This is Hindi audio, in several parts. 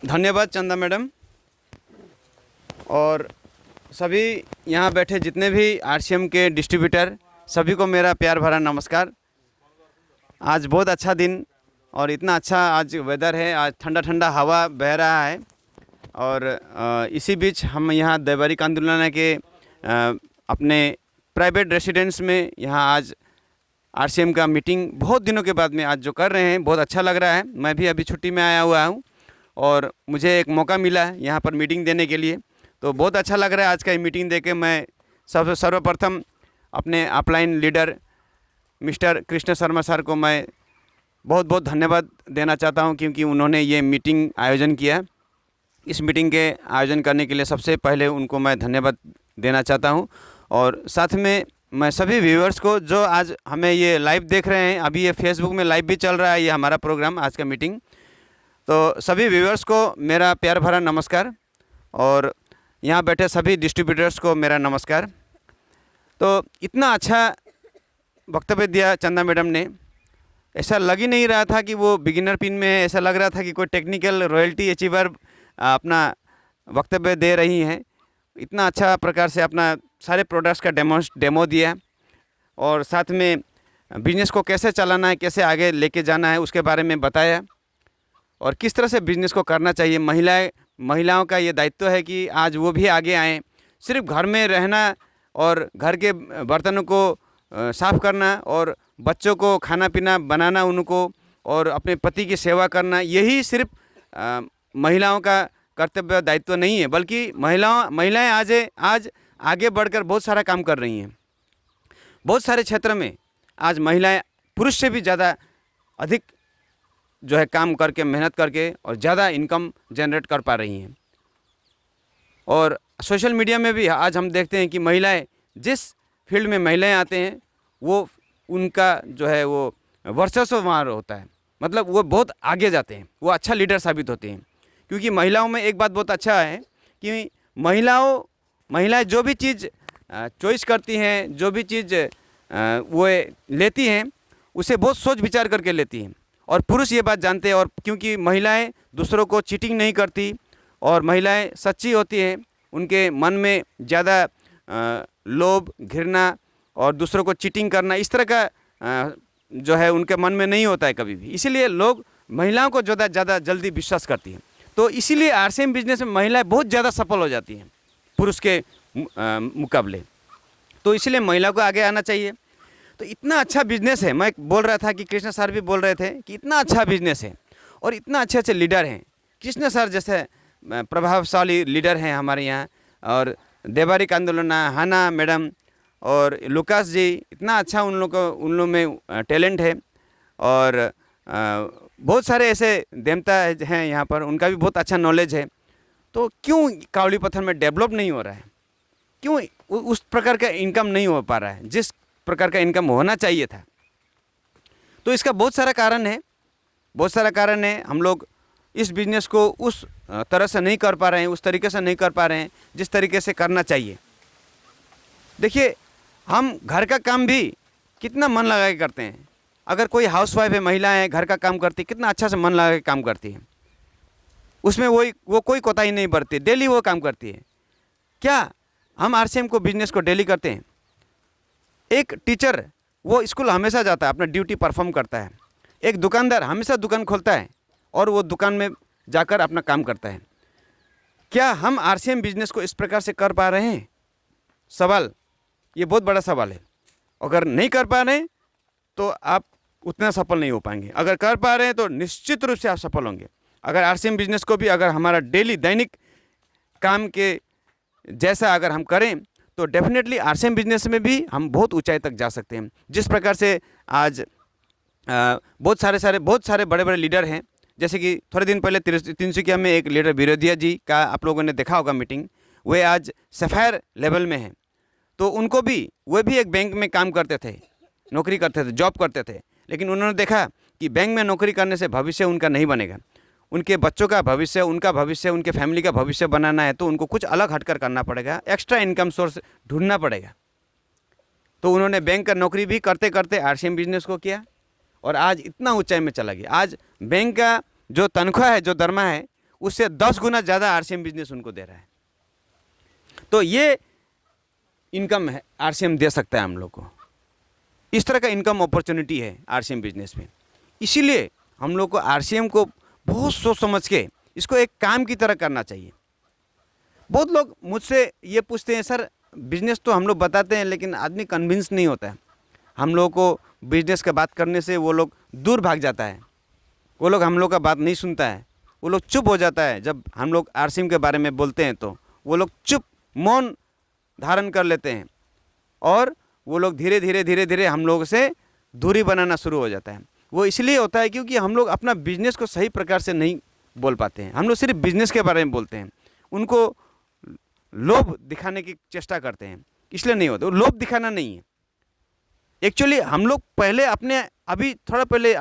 धन्यवाद चंदा मैडम और सभी यहाँ बैठे जितने भी आरसीएम के डिस्ट्रीब्यूटर सभी को मेरा प्यार भरा नमस्कार। आज बहुत अच्छा दिन और इतना अच्छा आज वेदर है, आज ठंडा ठंडा हवा बह रहा है और इसी बीच हम यहाँ देवरी कांदुलाना के अपने प्राइवेट रेसिडेंस में यहाँ आज आरसीएम का मीटिंग बहुत दिनों के बाद में आज जो कर रहे हैं, बहुत अच्छा लग रहा है। मैं भी अभी छुट्टी में आया हुआ हूँ और मुझे एक मौका मिला है यहाँ पर मीटिंग देने के लिए, तो बहुत अच्छा लग रहा है आज का ये मीटिंग देके। मैं सर्वप्रथम अपने upline leader mister Krishna Sharma sir को मैं बहुत बहुत धन्यवाद देना चाहता हूँ, क्योंकि उन्होंने ये मीटिंग आयोजन किया। इस मीटिंग के आयोजन करने के लिए सबसे पहले उनको मैं धन्यवाद देना चाहता हूँ और साथ में मैं सभी व्यूअर्स को जो आज हमें ये लाइव देख रहे हैं, अभी ये फेसबुक में लाइव भी चल रहा है ये हमारा प्रोग्राम आज का मीटिंग, तो सभी व्यूअर्स को मेरा प्यार भरा नमस्कार और यहाँ बैठे सभी डिस्ट्रीब्यूटर्स को मेरा नमस्कार। तो इतना अच्छा वक्तव्य दिया चंदा मैडम ने, ऐसा लग ही नहीं रहा था कि वो बिगिनर पिन में है, ऐसा लग रहा था कि कोई टेक्निकल रॉयल्टी अचीवर अपना वक्तव्य दे रही हैं। इतना अच्छा प्रकार से अपना सारे प्रोडक्ट्स का डेमो दिया और साथ में बिज़नेस को कैसे चलाना है, कैसे आगे लेके जाना है उसके बारे में बताया और किस तरह से बिज़नेस को करना चाहिए। महिलाओं का ये दायित्व है कि आज वो भी आगे आएँ। सिर्फ घर में रहना और घर के बर्तनों को साफ़ करना और बच्चों को खाना पीना बनाना उनको और अपने पति की सेवा करना, यही सिर्फ महिलाओं का कर्तव्य दायित्व नहीं है, बल्कि महिलाएं आज आगे बढ़कर बहुत सारा काम कर रही हैं। बहुत सारे क्षेत्र में आज महिलाएं पुरुष से भी ज़्यादा अधिक जो है काम करके, मेहनत करके और ज़्यादा इनकम जनरेट कर पा रही हैं। और सोशल मीडिया में भी आज हम देखते हैं कि महिलाएं जिस फील्ड में महिलाएं आते हैं वो उनका जो है वो वर्चस्व वहाँ होता है, मतलब वो बहुत आगे जाते हैं, वो अच्छा लीडर साबित होते हैं। क्योंकि महिलाओं में एक बात बहुत अच्छा है कि महिलाएं जो भी चीज़ चॉइस करती हैं, जो भी चीज़ वो लेती हैं, उसे बहुत सोच विचार करके लेती हैं और पुरुष ये बात जानते हैं। और क्योंकि महिलाएं दूसरों को चीटिंग नहीं करती और महिलाएं सच्ची होती हैं, उनके मन में ज़्यादा लोभ, घृणा और दूसरों को चीटिंग करना इस तरह का जो है उनके मन में नहीं होता है कभी भी, इसीलिए लोग महिलाओं को ज़्यादा जल्दी विश्वास करती हैं। तो इसीलिए आरसीएम बिजनेस में महिलाएं बहुत ज़्यादा सफल हो जाती हैं पुरुष के मुकाबले, तो इसलिए महिला को आगे आना चाहिए। तो इतना अच्छा बिजनेस है, मैं बोल रहा था कि कृष्ण सर भी बोल रहे थे कि इतना अच्छा बिजनेस है और इतना अच्छे अच्छे लीडर हैं। कृष्ण सर जैसे प्रभावशाली लीडर हैं हमारे यहाँ, और देवारी कांदुलाना, हाना मैडम और लुकास जी, इतना अच्छा उन लोगों में टैलेंट है। और बहुत सारे ऐसे देवता हैं यहाँ पर, उनका भी बहुत अच्छा नॉलेज है। तो क्यों कावली पत्थर में डेवलप नहीं हो रहा है, क्यों उस प्रकार का इनकम नहीं हो पा रहा है जिस प्रकार का इनकम होना चाहिए था? तो इसका बहुत सारा कारण है। हम लोग इस बिज़नेस को उस तरह से नहीं कर पा रहे हैं, उस तरीके से नहीं कर पा रहे हैं जिस तरीके से करना चाहिए। देखिए, हम घर का काम भी कितना मन लगा के करते हैं। अगर कोई हाउसवाइफ है, महिला है, घर का काम करती, कितना अच्छा से मन लगा के काम करती है, उसमें वो कोई कोताही नहीं बरती, डेली वो काम करती है। क्या हम आरसीएम को बिजनेस को डेली करते हैं? एक टीचर वो स्कूल हमेशा जाता है, अपना ड्यूटी परफॉर्म करता है। एक दुकानदार हमेशा दुकान खोलता है और वो दुकान में जाकर अपना काम करता है। क्या हम आरसीएम बिजनेस को इस प्रकार से कर पा रहे हैं? सवाल, ये बहुत बड़ा सवाल है। अगर नहीं कर पा रहे हैं तो आप उतना सफल नहीं हो पाएंगे, अगर कर पा रहे हैं तो निश्चित रूप से आप सफल होंगे। अगर आरसीएम बिजनेस को भी अगर हमारा डेली दैनिक काम के जैसा अगर हम करें तो डेफिनेटली आरसीएम बिजनेस में भी हम बहुत ऊंचाई तक जा सकते हैं। जिस प्रकार से आज बहुत सारे बड़े बड़े लीडर हैं, जैसे कि थोड़े दिन पहले तिनसुकिया में एक लीडर विरोधिया जी का आप लोगों ने देखा होगा मीटिंग, वे आज सफ़ायर लेवल में हैं। तो उनको भी, वे भी एक बैंक में काम करते थे, नौकरी करते थे, जॉब करते थे, लेकिन उन्होंने देखा कि बैंक में नौकरी करने से भविष्य उनका नहीं बनेगा। उनके बच्चों का भविष्य, उनका भविष्य, उनके फैमिली का भविष्य बनाना है तो उनको कुछ अलग हटकर करना पड़ेगा, एक्स्ट्रा इनकम सोर्स ढूंढना पड़ेगा। तो उन्होंने बैंक का नौकरी भी करते करते आरसीएम बिजनेस को किया और आज इतना ऊंचाई में चला गया। आज बैंक का जो तनख्वाह है, जो दरमा है, उससे 10 गुना ज़्यादा आरसीएम बिजनेस उनको दे रहा है। तो ये इनकम है आरसीएम दे सकता है हम लोग को। इस तरह का इनकम अपॉर्चुनिटी है आरसीएम बिजनेस में। इसीलिए हम लोग को आरसीएम को बहुत सोच समझ के इसको एक काम की तरह करना चाहिए। बहुत लोग मुझसे ये पूछते हैं, सर बिजनेस तो हम लोग बताते हैं लेकिन आदमी कन्विंस नहीं होता है। हम लोग को बिजनेस का बात करने से वो लोग दूर भाग जाता है, वो लोग हम लोग का बात नहीं सुनता है, वो लोग चुप हो जाता है। जब हम लोग आरसीएम के बारे में बोलते हैं तो वो लोग चुप मौन धारण कर लेते हैं और वो लोग धीरे धीरे हम लोग से दूरी बनाना शुरू हो जाता है। वो इसलिए होता है क्योंकि हम लोग अपना बिजनेस को सही प्रकार से नहीं बोल पाते हैं। हम लोग सिर्फ बिजनेस के बारे में बोलते हैं, उनको लोभ दिखाने की चेष्टा करते हैं, इसलिए नहीं होता। वो लोभ दिखाना नहीं है। एक्चुअली हम लोग पहले अपने अभी थोड़ा पहले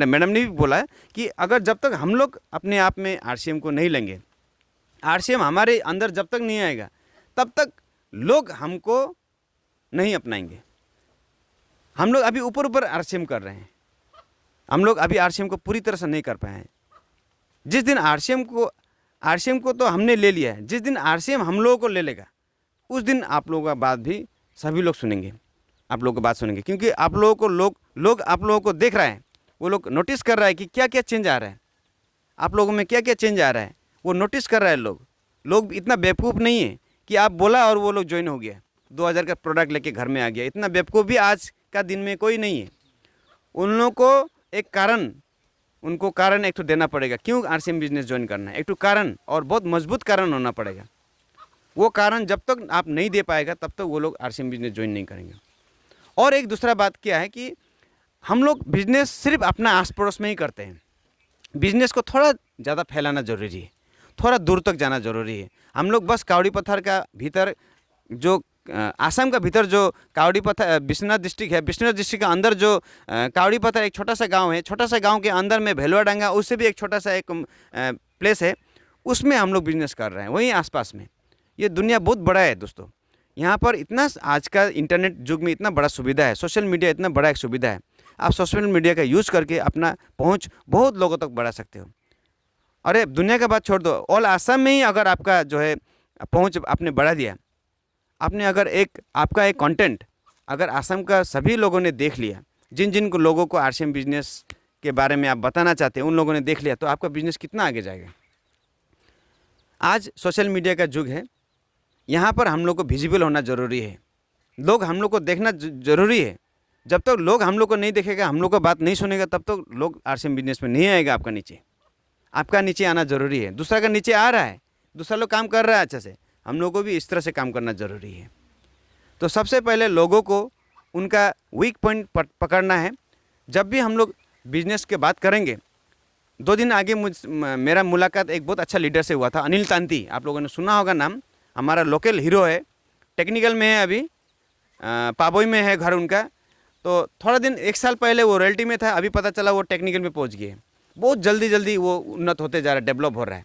मैडम ने भी बोला है कि अगर जब तक हम लोग अपने आप में आरसीएम को नहीं लेंगे, आरसीएम हमारे अंदर जब तक नहीं आएगा तब तक लोग हमको नहीं अपनाएंगे। हम लोग अभी ऊपर ऊपर आरसीएम कर रहे हैं, हम लोग अभी आरसीएम को पूरी तरह से नहीं कर पाए हैं। जिस दिन आरसीएम को तो हमने ले लिया है, जिस दिन आरसीएम हम लोगों को ले लेगा उस दिन आप लोगों का बात भी सभी लोग सुनेंगे, आप लोगों की बात सुनेंगे। क्योंकि आप लोगों को लोग आप लोगों को देख रहे हैं, वो लोग नोटिस कर रहा है कि क्या क्या चेंज आ रहा है, आप लोगों में क्या क्या चेंज आ रहा है, वो नोटिस कर रहा है। लोग इतना बेवकूफ़ नहीं है कि आप बोला और वो लोग ज्वाइन हो गया, 2000 का प्रोडक्ट लेके घर में आ गया। इतना बेवकूफ़ भी आज का दिन में कोई नहीं है। उन लोगों को एक कारण, उनको कारण एक तो देना पड़ेगा क्यों आरसीएम बिजनेस ज्वाइन करना है। एक तो कारण, और बहुत मजबूत कारण होना पड़ेगा। वो कारण जब तक आप नहीं दे पाएगा तब तक वो लोग आरसीएम बिजनेस ज्वाइन नहीं करेंगे। और एक दूसरा बात क्या है कि हम लोग बिजनेस सिर्फ अपना आस पड़ोस में ही करते हैं। बिजनेस को थोड़ा ज़्यादा फैलाना ज़रूरी है, थोड़ा दूर तक जाना ज़रूरी है। हम लोग बस कावड़ी पत्थर का भीतर जो आसाम का भीतर जो कावड़ी पत्थर बिश्वनाथ डिस्ट्रिक्ट है, बिश्वनाथ डिस्ट्रिक्ट के अंदर जो कावड़ी पत्थर एक छोटा सा गांव है, छोटा सा गांव के अंदर में भेलवाडांगा, उससे भी एक छोटा सा एक प्लेस है, उसमें हम लोग बिजनेस कर रहे हैं वहीं आसपास में। ये दुनिया बहुत बड़ा है दोस्तों। यहाँ पर इतना आज का इंटरनेट युग में इतना बड़ा सुविधा है, सोशल मीडिया इतना बड़ा एक सुविधा है। आप सोशल मीडिया का यूज़ करके अपना पहुँच बहुत लोगों तक बढ़ा सकते हो। अरे दुनिया का बात छोड़ दो, ऑल आसाम में ही अगर आपका जो है पहुँच आपने बढ़ा दिया, आपने अगर आपका एक कंटेंट अगर आसाम का सभी लोगों ने देख लिया, जिन को लोगों को आरसीएम बिजनेस के बारे में आप बताना चाहते हैं उन लोगों ने देख लिया, तो आपका बिजनेस कितना आगे जाएगा। आज सोशल मीडिया का युग है, यहाँ पर हम लोग को विजिबल होना ज़रूरी है, लोग हम लोग को देखना ज़रूरी है। जब तक लोग हम लोग को नहीं देखेगा, हम लोग को बात नहीं सुनेगा, तब तक लोग आरसीएम बिजनेस में नहीं आएगा। आपका नीचे आना ज़रूरी है। दूसरा का नीचे आ रहा है, दूसरा लोग काम कर रहा है अच्छा से, हम लोगों को भी इस तरह से काम करना ज़रूरी है। तो सबसे पहले लोगों को उनका वीक पॉइंट पकड़ना है। जब भी हम लोग बिजनेस के बात करेंगे, 2 दिन आगे मेरा मुलाकात एक बहुत अच्छा लीडर से हुआ था, अनिल तांती, आप लोगों ने सुना होगा नाम। हमारा लोकल हीरो है, टेक्निकल में है, अभी पाबोई में है घर उनका। तो थोड़ा दिन 1 साल पहले वो रॉयल्टी में था, अभी पता चला वो टेक्निकल में पहुंच गए। बहुत जल्दी वो उन्नत होते जा रहा है, डेवलप हो रहा है।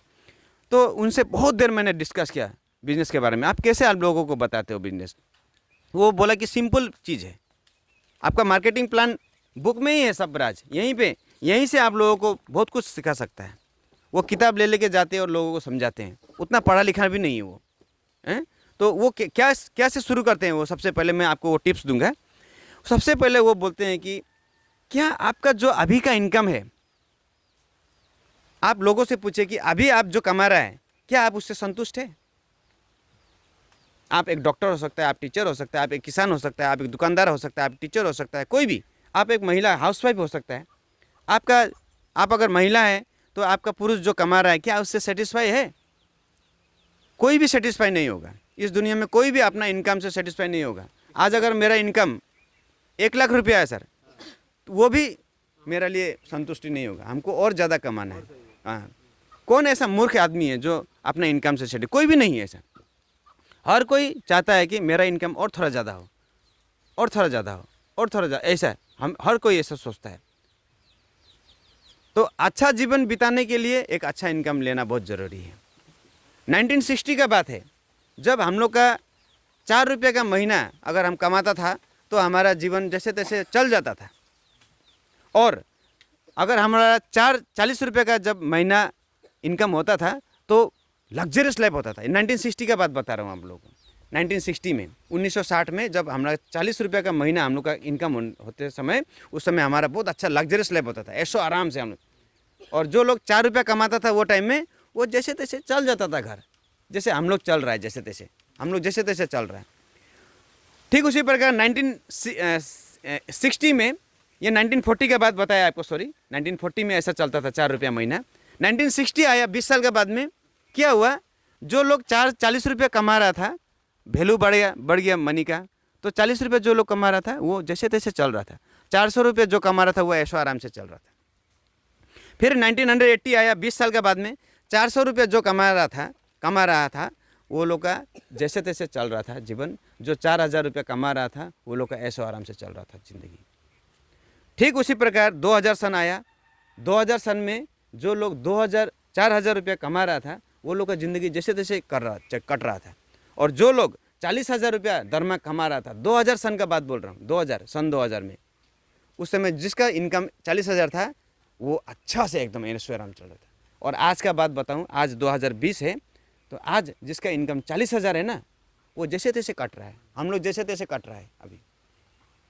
तो उनसे बहुत देर मैंने डिस्कस किया बिज़नेस के बारे में। आप कैसे आप लोगों को बताते हो बिज़नेस? वो बोला कि सिंपल चीज़ है, आपका मार्केटिंग प्लान बुक में ही है सब राज, यहीं से आप लोगों को बहुत कुछ सिखा सकता है। वो किताब ले लेके जाते हैं और लोगों को समझाते हैं, उतना पढ़ा लिखा भी नहीं है वो हैं। तो वो क्या से शुरू करते हैं वो? सबसे पहले मैं आपको वो टिप्स दूंगा। सबसे पहले वो बोलते हैं कि क्या आपका जो अभी का इनकम है, आप लोगों से पूछे कि अभी आप जो कमा रहा है क्या आप उससे संतुष्ट है? आप एक डॉक्टर हो सकता है, आप टीचर हो सकता है, आप एक किसान हो सकता है, आप एक दुकानदार हो सकता है, आप टीचर हो सकता है, कोई भी, आप एक महिला हाउसवाइफ हो सकता है। आप अगर महिला है तो आपका पुरुष जो कमा रहा है क्या उससे सेटिस्फाई है? कोई भी सेटिस्फाई नहीं होगा इस दुनिया में, कोई भी अपना इनकम से सेटिस्फाई नहीं होगा। आज अगर मेरा इनकम 1 लाख रुपया है सर, तो वो भी मेरे लिए संतुष्टि नहीं होगा, हमको और ज़्यादा कमाना है। हाँ, कौन ऐसा मूर्ख आदमी है जो अपना इनकम से सेटिस्फाई? कोई भी नहीं है ऐसा। हर कोई चाहता है कि मेरा इनकम और थोड़ा ज़्यादा हो, और थोड़ा ज़्यादा हो, और थोड़ा ज़्यादा, ऐसा हम हर कोई ऐसा सोचता है। तो अच्छा जीवन बिताने के लिए एक अच्छा इनकम लेना बहुत ज़रूरी है। 1960 का बात है, जब हम लोग का 4 रुपये का महीना अगर हम कमाता था तो हमारा जीवन जैसे तैसे चल जाता था। और अगर हमारा 40 रुपये का जब महीना इनकम होता था तो लग्जरियस लाइफ होता था। 1960 का बात बता रहा हूँ आप लोगों को। 1960 में 1960 में जब हमारा 40 रुपये का महीना हम लोग का इनकम होते समय, उस समय हमारा बहुत अच्छा लग्जरियस लाइफ होता था, ऐशो आराम से हम लोग। और जो लोग 4 रुपया कमाता था वो टाइम में, वो जैसे तैसे चल जाता था घर, जैसे हम लोग चल रहा है, जैसे तैसे हम लोग जैसे तैसे चल रहा है। ठीक उसी प्रकार 1960 में, ये 1940 का बात बताया आपको, सॉरी 1940 में ऐसा चलता था 4 रुपया महीना। 1960 आया, 20 साल के बाद में क्या हुआ, जो लोग 40 रुपये कमा रहा था, वैल्यू बढ़ गया मनी का, तो 40 रुपये जो लोग कमा रहा था वो जैसे तैसे चल रहा था। 400 रुपये जो कमा रहा था वो ऐशो आराम से चल रहा था। फिर 1980 आया, 20 साल के बाद में 400 रुपये जो कमा रहा था वो लोग का जैसे तैसे चल रहा था जीवन। जो 4000 रुपये कमा रहा था वो लोग का ऐशो आराम से चल रहा था ज़िंदगी। ठीक उसी प्रकार 2000 सन आया, 2000 सन में जो लोग 4000 रुपये कमा रहा था वो लोग का ज़िंदगी जैसे तैसे कट रहा था। और जो लोग 40,000 रुपया दरमा कमा रहा था, 2000 सन का बात बोल रहा हूँ, सन 2000 में, उस समय जिसका इनकम 40,000 था वो अच्छा से एकदम ऐशो आराम चल रहा था। और आज का बात बताऊँ, आज 2020 है, तो आज जिसका इनकम 40,000 है ना, वो जैसे तैसे कट रहा है, हम लोग जैसे तैसे कट रहा है अभी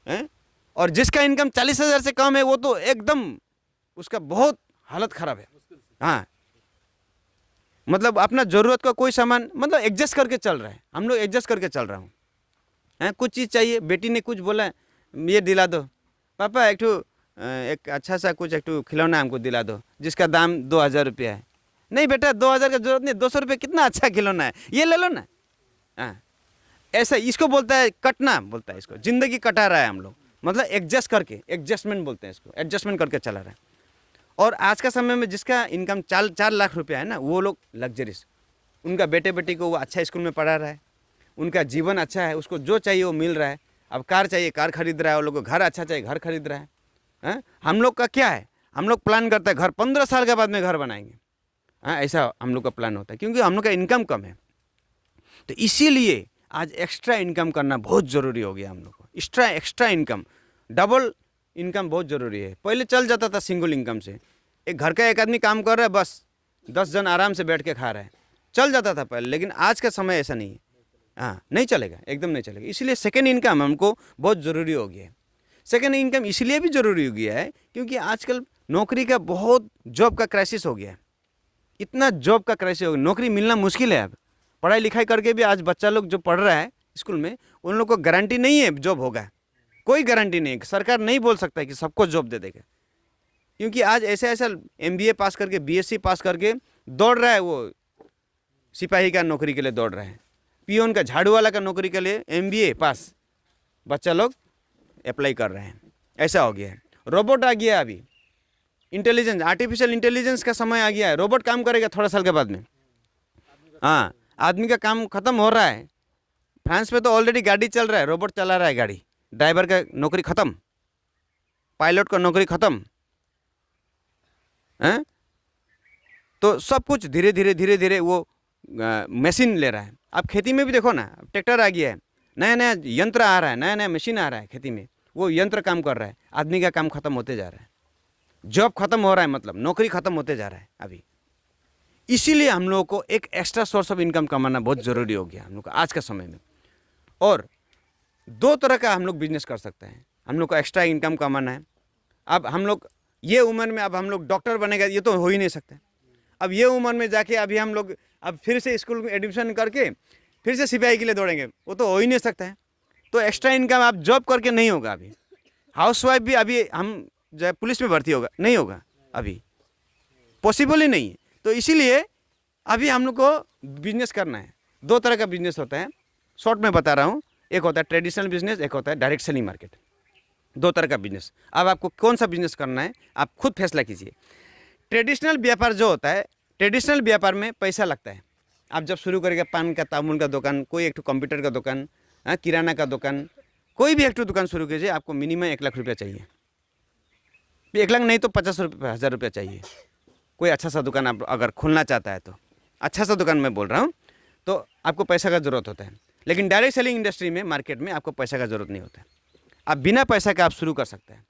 हैं। और जिसका इनकम 40,000 से कम है वो तो एकदम उसका बहुत हालत ख़राब है। हाँ, मतलब अपना ज़रूरत का कोई सामान मतलब एडजस्ट करके चल रहा है, हम लोग एडजस्ट करके चल रहा हूँ हैं। कुछ चीज़ चाहिए, बेटी ने कुछ बोला, ये दिला दो पापा, एक अच्छा सा कुछ एक खिलौना हमको दिला दो जिसका दाम 2000 रुपया है। नहीं बेटा 2000 का जरूरत नहीं, 200 रुपये कितना अच्छा खिलौना है, ये ले लो ना। हाँ, ऐसा इसको बोलता है कटना, बोलता है इसको, ज़िंदगी कटा रहा है हम लोग, मतलब एडजस्ट करके, एडजस्टमेंट बोलते हैं इसको, एडजस्टमेंट करके चला रहा है। और आज का समय में जिसका इनकम 4 लाख रुपया है ना, वो लोग लग्जरीस, उनका बेटे बेटी को वो अच्छा स्कूल में पढ़ा रहा है, उनका जीवन अच्छा है, उसको जो चाहिए वो मिल रहा है। अब कार चाहिए कार खरीद रहा है, वो लोग को घर अच्छा चाहिए घर खरीद रहा है। हम लोग का क्या है, हम लोग प्लान करते हैं घर 15 साल के बाद में घर बनाएंगे। ऐसा हम लोग का प्लान होता है, क्योंकि हम लोग का इनकम कम है। तो इसीलिए आज एक्स्ट्रा इनकम करना बहुत ज़रूरी हो गया हम लोग को। एक्स्ट्रा इनकम, डबल इनकम बहुत ज़रूरी है। पहले चल जाता था सिंगल इनकम से, एक घर का एक आदमी काम कर रहा है, बस 10 जन आराम से बैठ के खा रहा है, चल जाता था पहले। लेकिन आज का समय ऐसा नहीं है, हाँ नहीं चलेगा, एकदम नहीं चलेगा। इसलिए सेकेंड इनकम हमको बहुत ज़रूरी हो गया है। सेकेंड इनकम इसलिए भी ज़रूरी हो गया है क्योंकि आजकल नौकरी का बहुत जॉब का क्राइसिस हो गया है, इतना जॉब का क्राइसिस हो गया, नौकरी मिलना मुश्किल है। अब पढ़ाई लिखाई करके भी आज बच्चा लोग जो पढ़ रहा है स्कूल में, उन लोग को गारंटी नहीं है जॉब होगा, कोई गारंटी नहीं है। सरकार नहीं बोल सकता कि सबको जॉब दे देगा, क्योंकि आज ऐसा MBA पास करके BSc पास करके दौड़ रहा है, वो सिपाही का नौकरी के लिए दौड़ रहा है, पियोन का झाड़ू वाला का नौकरी के लिए MBA पास बच्चा लोग अप्लाई कर रहे हैं। ऐसा हो गया है। रोबोट आ गया अभी, इंटेलिजेंस, आर्टिफिशियल इंटेलिजेंस का समय आ गया है, रोबोट काम करेगा थोड़ा साल के बाद में। हाँ, आदमी का काम खत्म हो रहा है। फ्रांस में तो ऑलरेडी गाड़ी चल रहा है, रोबोट चला रहा है गाड़ी, ड्राइवर का नौकरी खत्म, पायलट का नौकरी खत्म है। तो सब कुछ धीरे धीरे वो मशीन ले रहा है। आप खेती में भी देखो ना, ट्रैक्टर आ गया है, नया नया यंत्र आ रहा है, नया नया मशीन आ रहा है खेती में, वो यंत्र काम कर रहा है। आदमी का काम खत्म होते जा रहा है, जॉब खत्म हो रहा है, मतलब नौकरी खत्म होते जा रहा है अभी। इसीलिए हम लोगों को एक एक्स्ट्रा सोर्स ऑफ इनकम कमाना बहुत ज़रूरी हो गया हम लोग को आज का समय में। और 2 तरह का हम लोग बिजनेस कर सकते हैं, हम लोग को एक्स्ट्रा इनकम कमाना है। अब हम लोग ये उम्र में, अब हम लोग डॉक्टर बनेगा ये तो हो ही नहीं सकता। अब ये उम्र में जाके अभी हम लोग अब फिर से स्कूल में एडमिशन करके फिर से सिपाही के लिए दौड़ेंगे, वो तो हो ही नहीं सकता है। तो एक्स्ट्रा इनकम आप जॉब करके नहीं होगा। अभी हाउसवाइफ भी अभी हम जो पुलिस में भर्ती होगा नहीं होगा, अभी पॉसिबल ही नहीं है। तो इसीलिए अभी हम लोग को बिजनेस करना है। 2 तरह का बिजनेस होता है, शॉर्ट में बता रहा हूँ। एक होता है ट्रेडिशनल बिजनेस, एक होता है डायरेक्ट सेलिंग मार्केट। 2 तरह का बिजनेस। अब आपको कौन सा बिजनेस करना है आप खुद फैसला कीजिए। ट्रेडिशनल व्यापार जो होता है, ट्रेडिशनल व्यापार में पैसा लगता है। आप जब शुरू करेंगे पान का, तामुल का दुकान, कोई एक कंप्यूटर का दुकान, किराना का दुकान, कोई भी एक दुकान शुरू कीजिए, आपको मिनिमम 1 लाख रुपया चाहिए। 1 लाख नहीं तो 50,000 रुपया चाहिए। कोई अच्छा सा दुकान आप अगर खोलना चाहता है तो, अच्छा सा दुकान मैं बोल रहा हूँ, तो आपको पैसा का ज़रूरत होता है। लेकिन डायरेक्ट सेलिंग इंडस्ट्री में, मार्केट में आपको पैसा का ज़रूरत नहीं होता है। आप बिना पैसा के आप शुरू कर सकते हैं।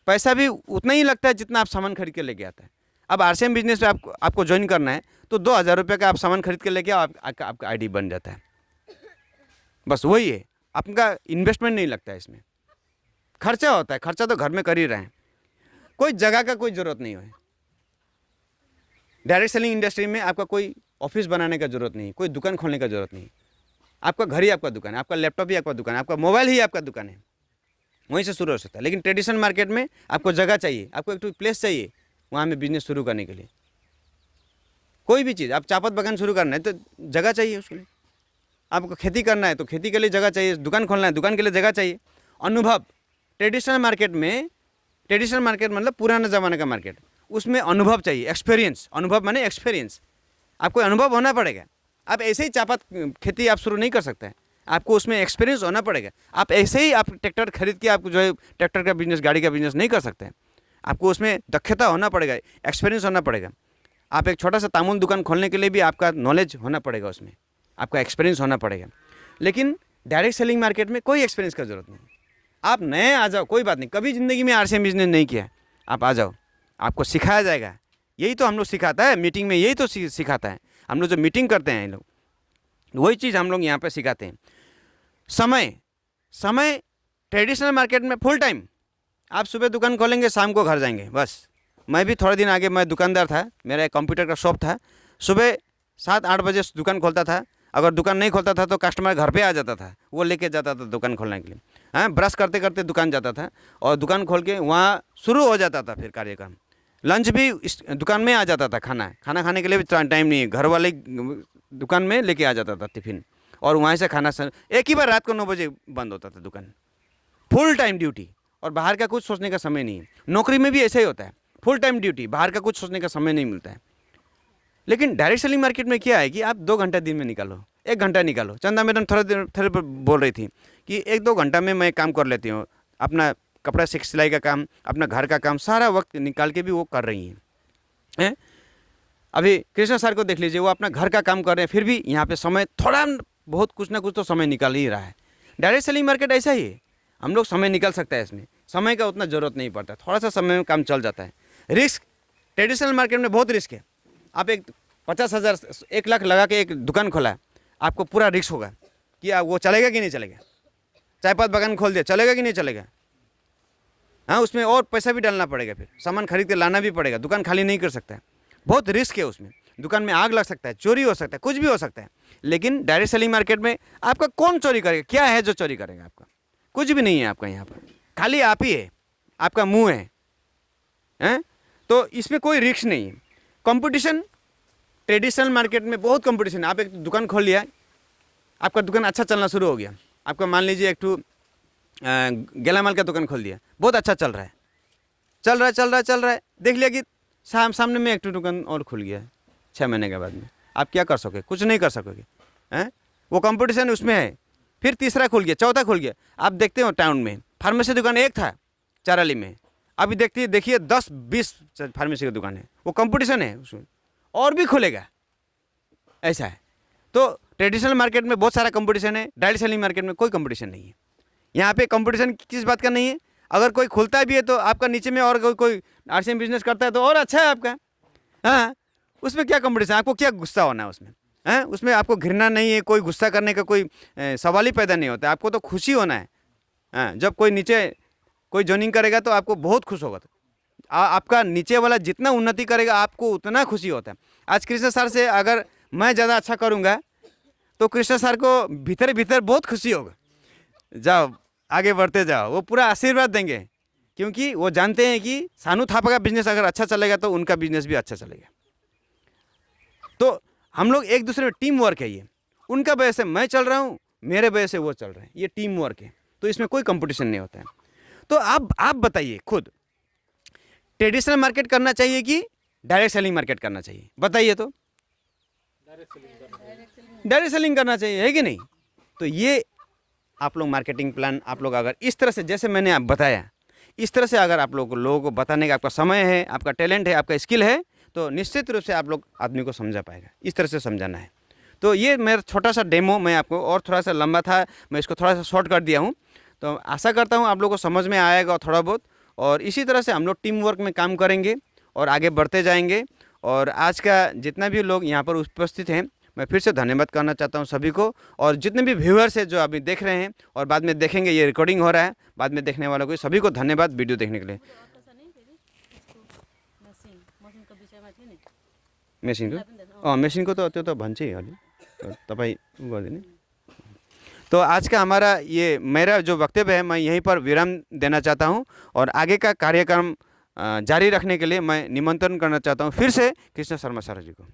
पैसा भी उतना ही लगता है जितना आप सामान खरीद के लेके आता है। अब आरसीएम बिजनेस पे आपको ज्वाइन करना है तो 2,000 रुपये का आप सामान खरीद के लेके आओ, आपका आईडी बन जाता है। बस वही है, आपका इन्वेस्टमेंट नहीं लगता है इसमें। खर्चा होता है, खर्चा तो घर में कर ही रहे हैं, कोई जगह का कोई ज़रूरत नहीं है। डायरेक्ट सेलिंग इंडस्ट्री में आपका कोई ऑफिस बनाने का ज़रूरत नहीं, कोई दुकान खोलने का ज़रूरत नहीं। आपका घर ही आपका दुकान है, आपका लैपटॉप ही आपका दुकान है, आपका मोबाइल ही आपका दुकान है, वहीं से शुरू हो सकता है। लेकिन ट्रेडिशनल मार्केट में आपको जगह चाहिए, आपको एक प्लेस चाहिए वहाँ में बिजनेस शुरू करने के लिए। कोई भी चीज़, आप चायपत्ती बागान शुरू करना है तो जगह चाहिए उसके लिए, आपको खेती करना है तो खेती के लिए जगह चाहिए, दुकान खोलना है दुकान के लिए जगह चाहिए। अनुभव, ट्रेडिशनल मार्केट में, ट्रेडिशनल मार्केट मतलब पुराना ज़माने का मार्केट, उसमें अनुभव चाहिए, एक्सपीरियंस। अनुभव माने एक्सपीरियंस, आपको अनुभव होना पड़ेगा। आप ऐसे ही चायपत्ती खेती आप शुरू नहीं कर सकते हैं, आपको उसमें एक्सपीरियंस होना पड़ेगा। आप ऐसे ही आप ट्रैक्टर खरीद के आप जो है ट्रैक्टर का बिजनेस, गाड़ी का बिजनेस नहीं कर सकते हैं, आपको उसमें दक्षता होना पड़ेगा, एक्सपीरियंस होना पड़ेगा। आप एक छोटा सा तामुल दुकान खोलने के लिए भी आपका नॉलेज होना पड़ेगा, उसमें आपका एक्सपीरियंस होना पड़ेगा। लेकिन डायरेक्ट सेलिंग मार्केट में कोई एक्सपीरियंस का ज़रूरत नहीं। आप नए आ जाओ, कोई बात नहीं, कभी ज़िंदगी में आरसीएम बिजनेस नहीं किया, आप आ जाओ, आपको सिखाया जाएगा। यही तो हम लोग सिखाता है मीटिंग में, यही तो सिखाता है हम लोग जो मीटिंग करते हैं लोग, वही चीज़ हम लोग यहाँ पे सिखाते हैं। समय ट्रेडिशनल मार्केट में फुल टाइम, आप सुबह दुकान खोलेंगे शाम को घर जाएंगे, बस। मैं भी थोड़े दिन आगे मैं दुकानदार था, मेरा एक कंप्यूटर का शॉप था, सुबह 7-8 बजे दुकान खोलता था। अगर दुकान नहीं खोलता था तो कस्टमर घर पे आ जाता था, वो लेके जाता था दुकान खोलने के लिए। हाँ, ब्रश करते करते दुकान जाता था और दुकान खोल के वहाँ शुरू हो जाता था फिर कार्यक्रम। लंच भी इस दुकान में आ जाता था, खाना खाने के लिए भी टाइम नहीं है, घर वाले दुकान में लेके आ जाता था टिफ़िन, और वहाँ से खाना एक ही बार रात को 9 बजे बंद होता था दुकान। फुल टाइम ड्यूटी, और बाहर का कुछ सोचने का समय नहीं है। नौकरी में भी ऐसा ही होता है, फुल टाइम ड्यूटी, बाहर का कुछ सोचने का समय नहीं मिलता है। लेकिन डायरेक्ट सेलिंग मार्केट में क्या है कि आप 2 घंटा दिन में निकालो, 1 घंटा निकालो। चंदा मैडम थोड़े बोल रही थी कि 1-2 घंटा में मैं काम कर लेती हूँ, अपना कपड़ा सिलाई का काम, अपना घर का काम, सारा वक्त निकाल के भी वो कर रही हैं। अभी कृष्णा सर को देख लीजिए, वो अपना घर का काम कर रहे हैं, फिर भी यहाँ पे समय थोड़ा बहुत कुछ ना कुछ तो समय निकाल ही रहा है। डायरेक्ट सेलिंग मार्केट ऐसा ही है, हम लोग समय निकल सकता है, इसमें समय का उतना ज़रूरत नहीं पड़ता, थोड़ा सा समय में काम चल जाता है। रिस्क, ट्रेडिशनल मार्केट में बहुत रिस्क है। आप एक 50,000 1 लाख लगा के एक दुकान खोला है, आपको पूरा रिस्क होगा कि वो चलेगा कि नहीं चलेगा। चायपत्ती बागान खोल दिया, चलेगा कि नहीं चलेगा। हाँ, उसमें और पैसा भी डालना पड़ेगा, फिर सामान खरीद के लाना भी पड़ेगा, दुकान खाली नहीं कर सकता है, बहुत रिस्क है उसमें। दुकान में आग लग सकता है, चोरी हो सकता है, कुछ भी हो सकता है। लेकिन डायरेक्ट सेलिंग मार्केट में आपका कौन चोरी करेगा, क्या है जो चोरी करेगा, आपका कुछ भी नहीं है। आपका यहाँ पर खाली आप ही है, आपका मुंह है। तो इसमें कोई रिस्क नहीं है। कंपटीशन, ट्रेडिशनल मार्केट में बहुत कंपटीशन है। आप एक दुकान खोल लिया, आपका दुकान अच्छा चलना शुरू हो गया, आपका मान लीजिए एक गेलामाल का दुकान खोल दिया, बहुत अच्छा चल रहा है, देख लिया कि सामने में एक दुकान और खुल गया 6 महीने के बाद में, आप क्या कर सकोगे, कुछ नहीं कर सकोगे, हैं। वो कंपटीशन उसमें है। फिर तीसरा खुल गया, चौथा खुल गया। आप देखते हो टाउन में फार्मेसी दुकान एक था चाराली में, अभी देखिए 10-20 फार्मेसी की दुकान है। वो कंपटीशन है, उसमें और भी खुलेगा, ऐसा है। तो ट्रेडिशनल मार्केट में बहुत सारा कंपटीशन है, डायरेक्ट सेलिंग मार्केट में कोई कंपटीशन नहीं है। यहाँ पे कंपटीशन किस बात का नहीं है, अगर कोई खुलता भी है तो आपका नीचे में और कोई आरसीएम बिजनेस करता है तो और अच्छा है आपका। हाँ, उसमें क्या कंपटीशन, आपको क्या गुस्सा होना है उसमें, हैं। उसमें आपको घृणा नहीं है, कोई गुस्सा करने का कोई सवाल ही पैदा नहीं होता। आपको तो खुशी होना है। हाँ, जब कोई नीचे कोई ज्वाइनिंग करेगा तो आपको बहुत खुश होगा। आपका नीचे वाला जितना उन्नति करेगा आपको उतना खुशी होता है। आज कृष्णा सर से अगर मैं ज़्यादा अच्छा करूँगा तो कृष्णा सर को भीतर भीतर बहुत खुशी होगा। जाओ आगे बढ़ते जाओ, वो पूरा आशीर्वाद देंगे, क्योंकि वो जानते हैं कि सानू थापा का बिजनेस अगर अच्छा चलेगा तो उनका बिजनेस भी अच्छा चलेगा। तो हम लोग एक दूसरे में टीम वर्क है। ये उनका वजह से मैं चल रहा हूँ, मेरे वजह से वो चल रहे हैं, ये टीम वर्क है। तो इसमें कोई कंपटीशन नहीं होता है। तो आप बताइए खुद, ट्रेडिशनल मार्केट करना चाहिए कि डायरेक्ट सेलिंग मार्केट करना चाहिए, बताइए। तो डायरेक्ट सेलिंग करना चाहिए, है कि नहीं। तो ये आप लोग मार्केटिंग प्लान, आप लोग अगर इस तरह से, जैसे मैंने आप बताया, इस तरह से अगर आप लोगों को बताने का आपका समय है, आपका टैलेंट है, आपका स्किल है, तो निश्चित रूप से आप लोग आदमी को समझा पाएगा। इस तरह से समझाना है। तो ये मेरा छोटा सा डेमो, मैं आपको, और थोड़ा सा लंबा था, मैं इसको थोड़ा सा शॉर्ट कर दिया हूँ। तो आशा करता हूँ आप लोगों को समझ में आएगा थोड़ा बहुत। और इसी तरह से हम लोग टीम वर्क में काम करेंगे और आगे बढ़ते जाएंगे। और आज का जितना भी लोग यहाँ पर उपस्थित हैं, मैं फिर से धन्यवाद करना चाहता हूँ सभी को, और जितने भी व्यूअर्स हैं जो अभी देख रहे हैं और बाद में देखेंगे, ये रिकॉर्डिंग हो रहा है, बाद में देखने वालों को सभी को धन्यवाद वीडियो देखने के लिए। मेसिनको तो त्यो त भन्छै अलि तपाईँ गरिदिने। तो आज का हमारा ये मेरा जो वक्तव्य है मैं यहीं पर विराम देना चाहता हूँ, और आगे का कार्यक्रम जारी रखने के लिए मैं निमंत्रण करना चाहता हूँ फिर से कृष्ण शर्मा सर जी को।